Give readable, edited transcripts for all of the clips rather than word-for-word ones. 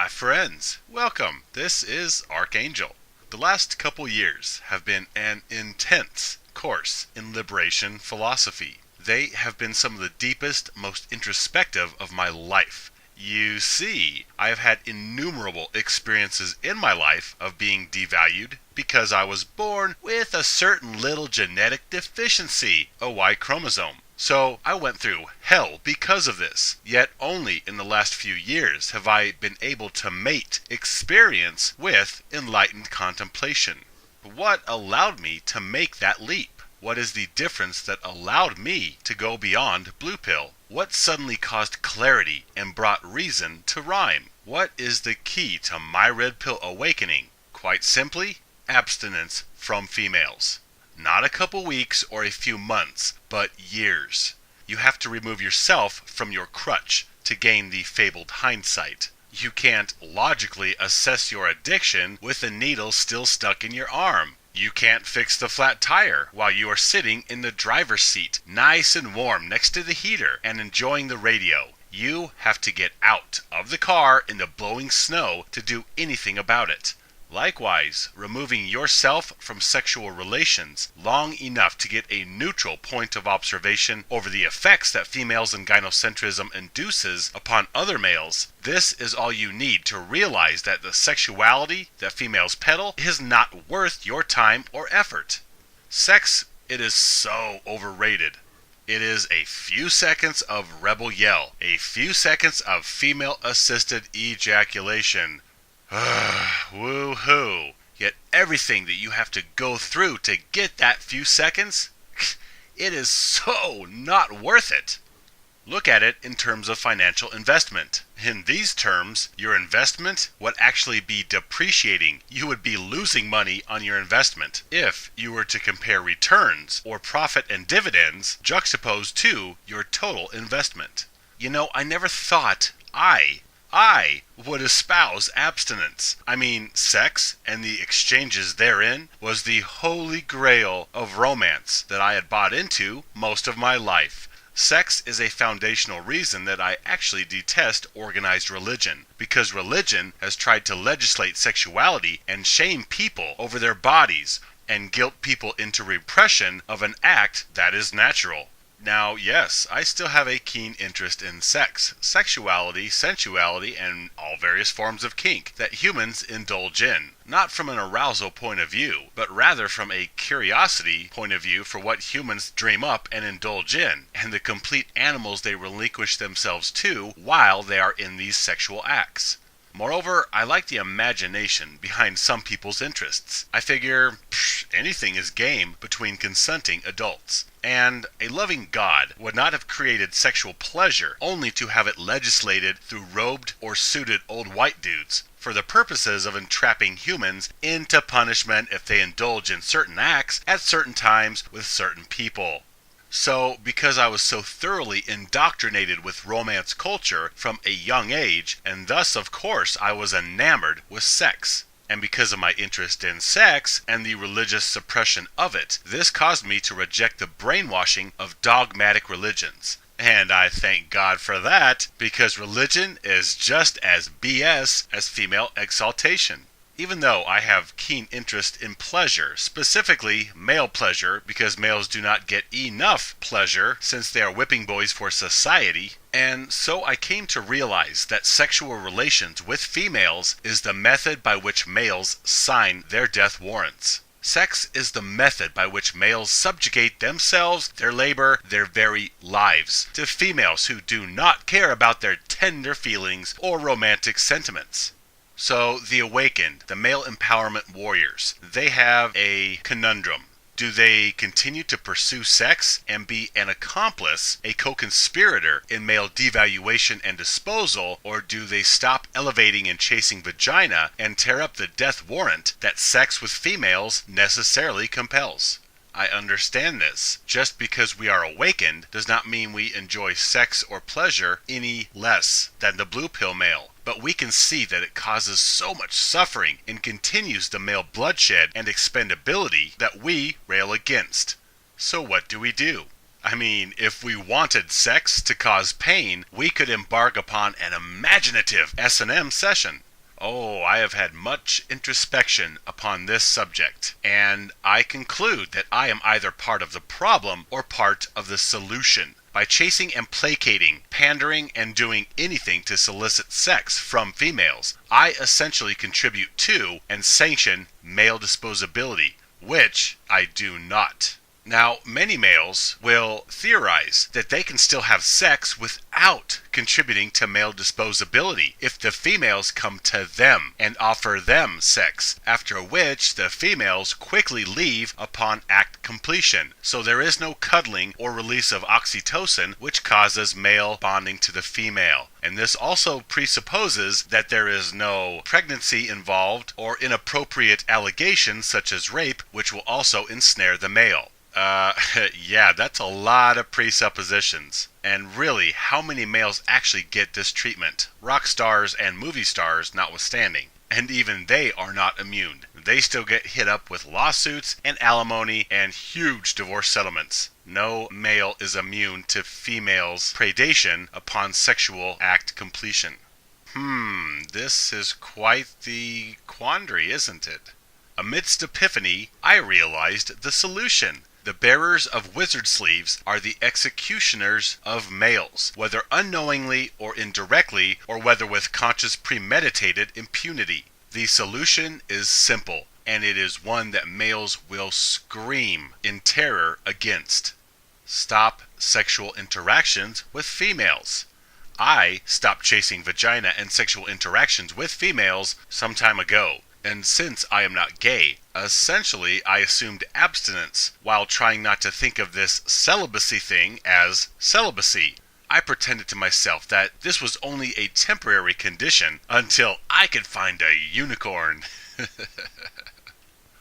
My friends, welcome. This is Archangel. The last couple years have been an intense course in liberation philosophy. They have been some of the deepest, most introspective of my life. You see, I have had innumerable experiences in my life of being devalued because I was born with a certain little genetic deficiency, a Y chromosome. So I went through hell because of this, yet only in the last few years have I been able to mate experience with enlightened contemplation. What allowed me to make that leap? What is the difference that allowed me to go beyond blue pill? What suddenly caused clarity and brought reason to rhyme? What is the key to my red pill awakening? Quite simply, abstinence from females. Not a couple weeks or a few months, but years. You have to remove yourself from your crutch to gain the fabled hindsight. You can't logically assess your addiction with the needle still stuck in your arm. You can't fix the flat tire while you are sitting in the driver's seat, nice and warm next to the heater and enjoying the radio. You have to get out of the car in the blowing snow to do anything about it. Likewise, removing yourself from sexual relations long enough to get a neutral point of observation over the effects that females and gynocentrism induces upon other males, this is all you need to realize that the sexuality that females peddle is not worth your time or effort. Sex, it is so overrated. It is a few seconds of rebel yell, a few seconds of female-assisted ejaculation. Woo-hoo. Yet everything that you have to go through to get that few seconds, it is so not worth it. Look at it in terms of financial investment. In these terms, your investment would actually be depreciating. You would be losing money on your investment if you were to compare returns or profit and dividends juxtaposed to your total investment. You know, I never thought I would espouse abstinence. I mean, sex and the exchanges therein was the holy grail of romance that I had bought into most of my life. Sex is a foundational reason that I actually detest organized religion, because religion has tried to legislate sexuality and shame people over their bodies and guilt people into repression of an act that is natural. Now, yes, I still have a keen interest in sex, sexuality, sensuality, and all various forms of kink that humans indulge in. Not from an arousal point of view, but rather from a curiosity point of view for what humans dream up and indulge in, and the complete animals they relinquish themselves to while they are in these sexual acts. Moreover, I like the imagination behind some people's interests. I figure anything is game between consenting adults. And a loving God would not have created sexual pleasure only to have it legislated through robed or suited old white dudes for the purposes of entrapping humans into punishment if they indulge in certain acts at certain times with certain people. So, because I was so thoroughly indoctrinated with romance culture from a young age, and thus, of course, I was enamored with sex. And because of my interest in sex and the religious suppression of it, this caused me to reject the brainwashing of dogmatic religions. And I thank God for that, because religion is just as BS as female exaltation. Even though I have keen interest in pleasure, specifically male pleasure, because males do not get enough pleasure since they are whipping boys for society, and so I came to realize that sexual relations with females is the method by which males sign their death warrants. Sex is the method by which males subjugate themselves, their labor, their very lives, to females who do not care about their tender feelings or romantic sentiments. So, the awakened, the male empowerment warriors, they have a conundrum. Do they continue to pursue sex and be an accomplice, a co-conspirator in male devaluation and disposal, or do they stop elevating and chasing vagina and tear up the death warrant that sex with females necessarily compels? I understand this. Just because we are awakened does not mean we enjoy sex or pleasure any less than the blue pill male. But we can see that it causes so much suffering and continues the male bloodshed and expendability that we rail against. So what do we do? I mean, if we wanted sex to cause pain, we could embark upon an imaginative S&M session. Oh, I have had much introspection upon this subject, and I conclude that I am either part of the problem or part of the solution. By chasing and placating, pandering, and doing anything to solicit sex from females, I essentially contribute to and sanction male disposability, which I do not. Now, many males will theorize that they can still have sex without contributing to male disposability if the females come to them and offer them sex, after which the females quickly leave upon act completion. So there is no cuddling or release of oxytocin, which causes male bonding to the female. And this also presupposes that there is no pregnancy involved or inappropriate allegations such as rape, which will also ensnare the male. Yeah, that's a lot of presuppositions. And really, how many males actually get this treatment? Rock stars and movie stars notwithstanding. And even they are not immune. They still get hit up with lawsuits and alimony and huge divorce settlements. No male is immune to females' predation upon sexual act completion. This is quite the quandary, isn't it? Amidst epiphany, I realized the solution. The bearers of wizard sleeves are the executioners of males, whether unknowingly or indirectly, or whether with conscious premeditated impunity. The solution is simple, and it is one that males will scream in terror against. Stop sexual interactions with females. I stopped chasing vagina and sexual interactions with females some time ago. And since I am not gay, essentially I assumed abstinence while trying not to think of this celibacy thing as celibacy. I pretended to myself that this was only a temporary condition until I could find a unicorn.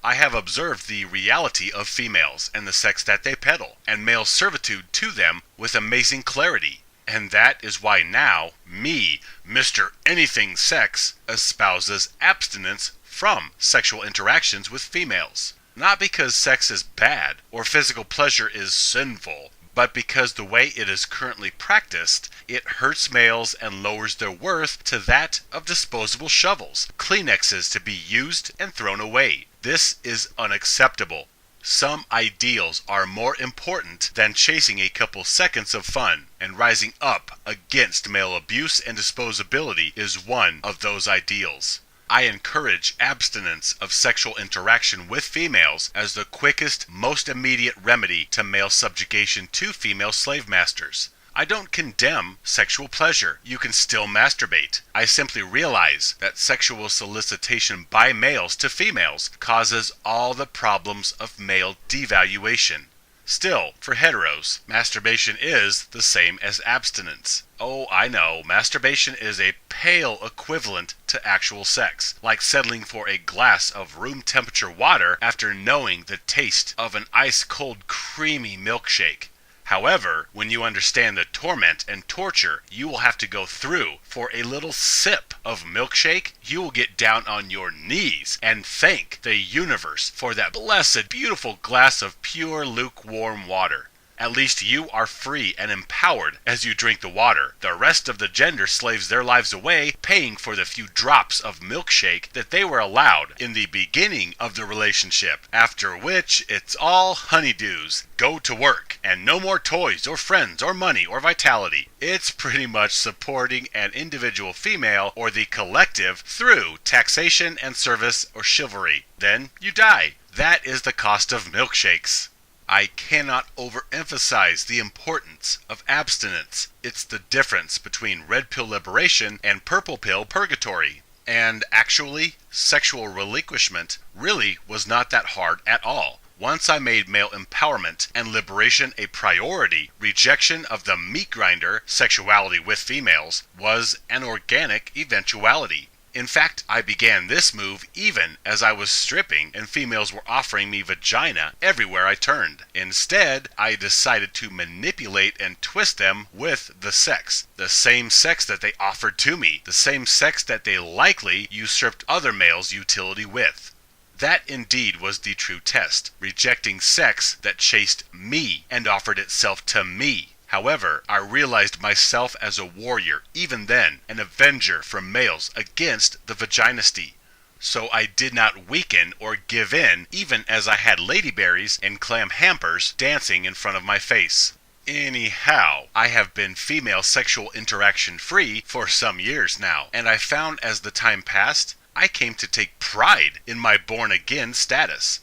I have observed the reality of females and the sex that they peddle, and male servitude to them with amazing clarity. And that is why now, me, Mr. Anything Sex, espouses abstinence from sexual interactions with females. Not because sex is bad or physical pleasure is sinful, but because the way it is currently practiced, it hurts males and lowers their worth to that of disposable shovels, Kleenexes to be used and thrown away. This is unacceptable. Some ideals are more important than chasing a couple seconds of fun, and rising up against male abuse and disposability is one of those ideals. I encourage abstinence of sexual interaction with females as the quickest, most immediate remedy to male subjugation to female slave masters. I don't condemn sexual pleasure. You can still masturbate. I simply realize that sexual solicitation by males to females causes all the problems of male devaluation. Still, for heteros, masturbation is the same as abstinence. Oh, I know, masturbation is a pale equivalent to actual sex, like settling for a glass of room temperature water after knowing the taste of an ice-cold creamy milkshake. However, when you understand the torment and torture you will have to go through for a little sip of milkshake, you will get down on your knees and thank the universe for that blessed, beautiful glass of pure, lukewarm water. At least you are free and empowered as you drink the water. The rest of the gender slaves their lives away, paying for the few drops of milkshake that they were allowed in the beginning of the relationship, after which it's all honeydews. Go to work, and no more toys or friends or money or vitality. It's pretty much supporting an individual female or the collective through taxation and service or chivalry. Then you die. That is the cost of milkshakes. I cannot overemphasize the importance of abstinence. It's the difference between red pill liberation and purple pill purgatory. And actually, sexual relinquishment really was not that hard at all. Once I made male empowerment and liberation a priority, rejection of the meat grinder, sexuality with females, was an organic eventuality. In fact, I began this move even as I was stripping and females were offering me vagina everywhere I turned. Instead, I decided to manipulate and twist them with the same sex that they offered to me, the same sex that they likely usurped other males' utility with. That indeed was the true test, rejecting sex that chased me and offered itself to me. However, I realized myself as a warrior, even then, an avenger from males against the vaginisty. So I did not weaken or give in, even as I had ladyberries and clam hampers dancing in front of my face. Anyhow, I have been female sexual interaction free for some years now, and I found as the time passed, I came to take pride in my born-again status.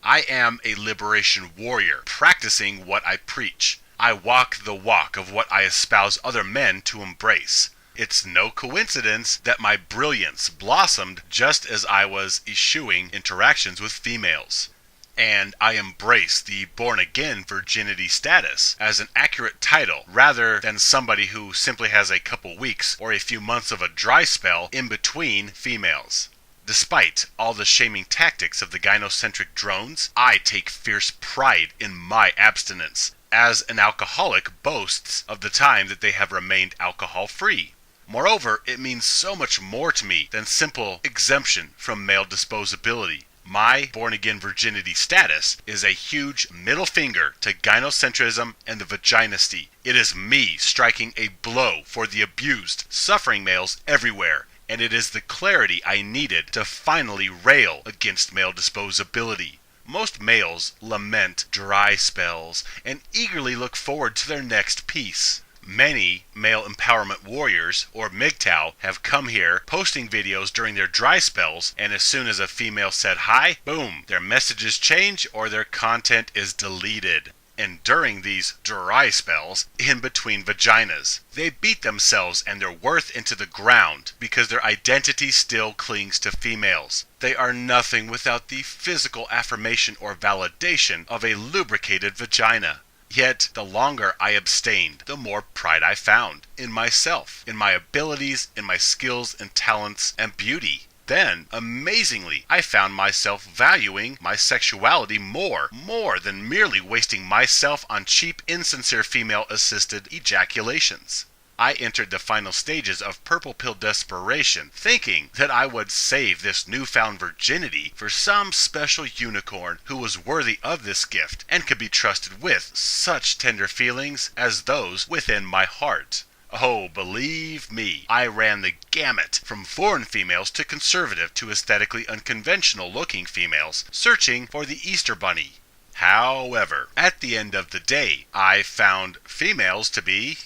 I am a liberation warrior, practicing what I preach. I walk the walk of what I espouse other men to embrace. It's no coincidence that my brilliance blossomed just as I was eschewing interactions with females. And I embrace the born-again virginity status as an accurate title rather than somebody who simply has a couple weeks or a few months of a dry spell in between females. Despite all the shaming tactics of the gynocentric drones, I take fierce pride in my abstinence, as an alcoholic boasts of the time that they have remained alcohol-free. Moreover, it means so much more to me than simple exemption from male disposability. My born-again virginity status is a huge middle finger to gynocentrism and the vaginisty. It is me striking a blow for the abused, suffering males everywhere, and it is the clarity I needed to finally rail against male disposability. Most males lament dry spells and eagerly look forward to their next peace. Many male empowerment warriors, or MGTOW, have come here posting videos during their dry spells, and as soon as a female said hi, boom, their messages change or their content is deleted. And during these dry spells, in between vaginas, they beat themselves and their worth into the ground because their identity still clings to females. They are nothing without the physical affirmation or validation of a lubricated vagina. Yet, the longer I abstained, the more pride I found in myself, in my abilities, in my skills and talents and beauty. Then, amazingly, I found myself valuing my sexuality more than merely wasting myself on cheap, insincere female-assisted ejaculations. I entered the final stages of purple pill desperation, thinking that I would save this newfound virginity for some special unicorn who was worthy of this gift and could be trusted with such tender feelings as those within my heart. Oh, believe me, I ran the gamut from foreign females to conservative to aesthetically unconventional-looking females, searching for the Easter Bunny. However, at the end of the day, I found females to be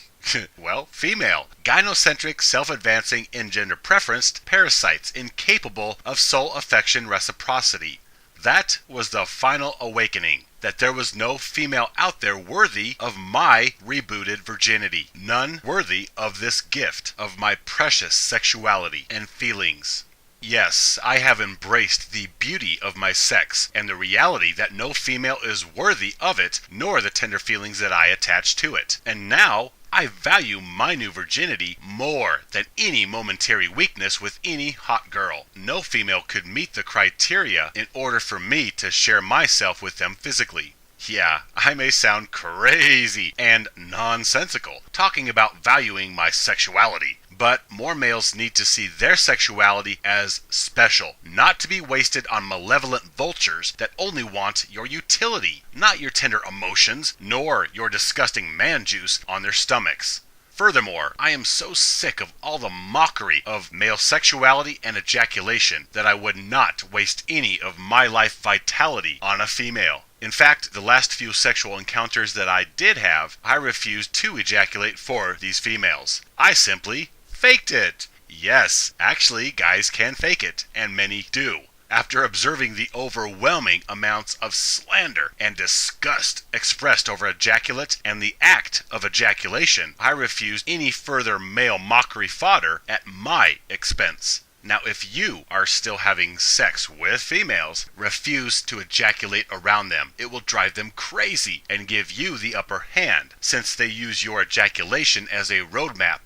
well, female, gynocentric, self-advancing, engender-preferenced parasites incapable of soul affection reciprocity. That was the final awakening, that there was no female out there worthy of my rebooted virginity, none worthy of this gift of my precious sexuality and feelings. Yes, I have embraced the beauty of my sex and the reality that no female is worthy of it, nor the tender feelings that I attach to it. And now, I value my new virginity more than any momentary weakness with any hot girl. No female could meet the criteria in order for me to share myself with them physically. Yeah, I may sound crazy and nonsensical talking about valuing my sexuality, but more males need to see their sexuality as special, not to be wasted on malevolent vultures that only want your utility, not your tender emotions, nor your disgusting man juice on their stomachs. Furthermore, I am so sick of all the mockery of male sexuality and ejaculation that I would not waste any of my life vitality on a female. In fact, the last few sexual encounters that I did have, I refused to ejaculate for these females. I simply faked it. Yes, actually, guys can fake it, and many do. After observing the overwhelming amounts of slander and disgust expressed over ejaculate and the act of ejaculation, I refused any further male mockery fodder at my expense. Now, if you are still having sex with females, refuse to ejaculate around them. It will drive them crazy and give you the upper hand, since they use your ejaculation as a roadmap.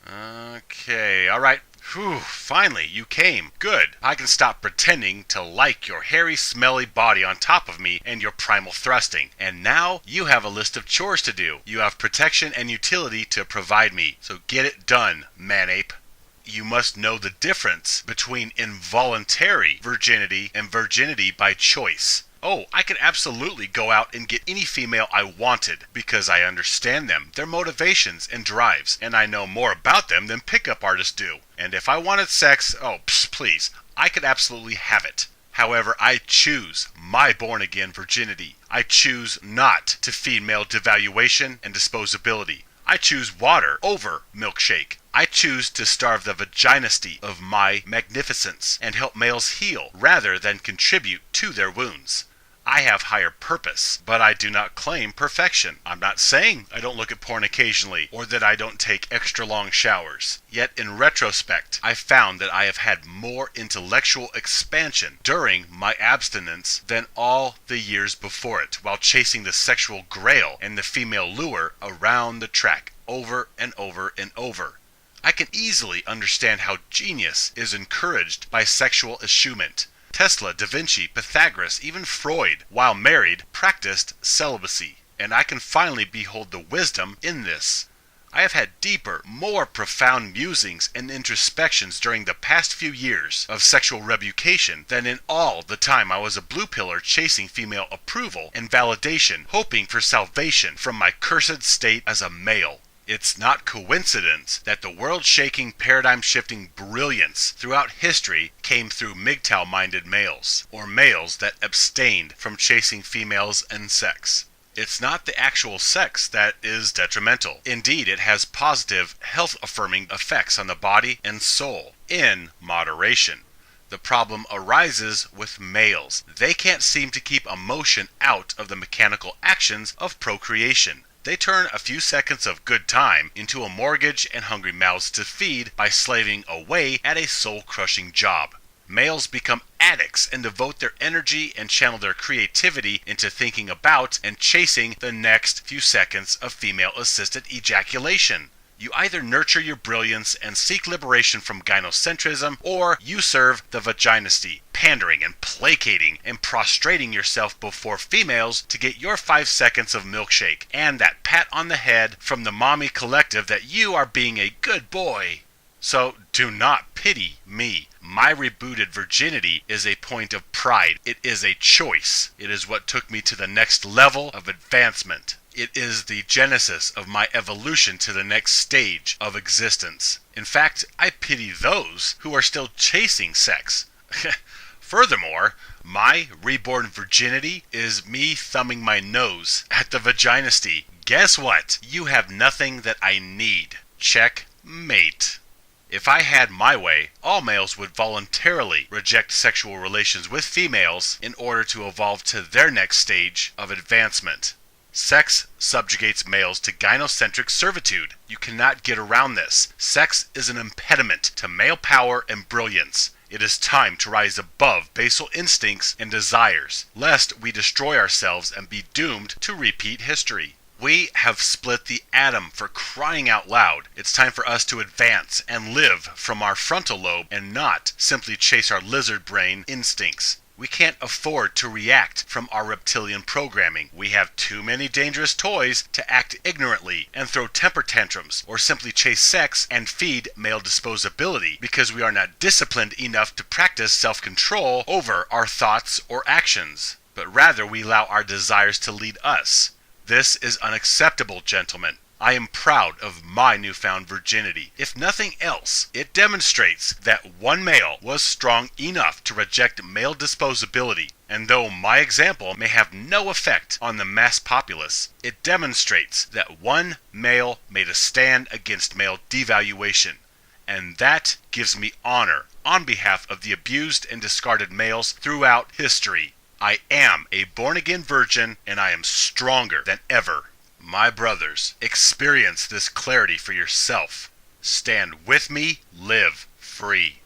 Okay, alright. Whew, finally, you came. Good. I can stop pretending to like your hairy, smelly body on top of me and your primal thrusting. And now, you have a list of chores to do. You have protection and utility to provide me. So get it done, man-ape. You must know the difference between involuntary virginity and virginity by choice. Oh, I could absolutely go out and get any female I wanted because I understand them, their motivations and drives, and I know more about them than pickup artists do. And if I wanted sex, please, I could absolutely have it. However, I choose my born-again virginity. I choose not to feed male devaluation and disposability. I choose water over milkshake. I choose to starve the vaginisty of my magnificence and help males heal rather than contribute to their wounds. I have higher purpose, but I do not claim perfection. I'm not saying I don't look at porn occasionally or that I don't take extra long showers. Yet in retrospect, I found that I have had more intellectual expansion during my abstinence than all the years before it, while chasing the sexual grail and the female lure around the track over and over and over. I can easily understand how genius is encouraged by sexual eschewment. Tesla, Da Vinci, Pythagoras, even Freud, while married, practiced celibacy, and I can finally behold the wisdom in this. I have had deeper, more profound musings and introspections during the past few years of sexual revocation than in all the time I was a blue piller chasing female approval and validation, hoping for salvation from my cursed state as a male. It's not coincidence that the world-shaking, paradigm-shifting brilliance throughout history came through MGTOW-minded males, or males that abstained from chasing females and sex. It's not the actual sex that is detrimental. Indeed, it has positive, health-affirming effects on the body and soul, in moderation. The problem arises with males. They can't seem to keep emotion out of the mechanical actions of procreation. They turn a few seconds of good time into a mortgage and hungry mouths to feed by slaving away at a soul-crushing job. Males become addicts and devote their energy and channel their creativity into thinking about and chasing the next few seconds of female-assisted ejaculation. You either nurture your brilliance and seek liberation from gynocentrism, or you serve the vaginisty, pandering and placating and prostrating yourself before females to get your 5 seconds of milkshake and that pat on the head from the mommy collective that you are being a good boy. So do not pity me. My rebooted virginity is a point of pride. It is a choice. It is what took me to the next level of advancement. It is the genesis of my evolution to the next stage of existence. In fact, I pity those who are still chasing sex. Furthermore, my reborn virginity is me thumbing my nose at the vaginisty. Guess what? You have nothing that I need. Checkmate. If I had my way, all males would voluntarily reject sexual relations with females in order to evolve to their next stage of advancement. Sex subjugates males to gynocentric servitude. You cannot get around this. Sex is an impediment to male power and brilliance. It is time to rise above basal instincts and desires, lest we destroy ourselves and be doomed to repeat history. We have split the atom, for crying out loud. It's time for us to advance and live from our frontal lobe and not simply chase our lizard brain instincts. We can't afford to react from our reptilian programming. We have too many dangerous toys to act ignorantly and throw temper tantrums or simply chase sex and feed male disposability because we are not disciplined enough to practice self-control over our thoughts or actions, but rather we allow our desires to lead us. This is unacceptable, gentlemen. I am proud of my newfound virginity. If nothing else, it demonstrates that one male was strong enough to reject male disposability, and though my example may have no effect on the mass populace, it demonstrates that one male made a stand against male devaluation, and that gives me honor on behalf of the abused and discarded males throughout history. I am a born-again virgin, and I am stronger than ever. My brothers, experience this clarity for yourself. Stand with me, live free.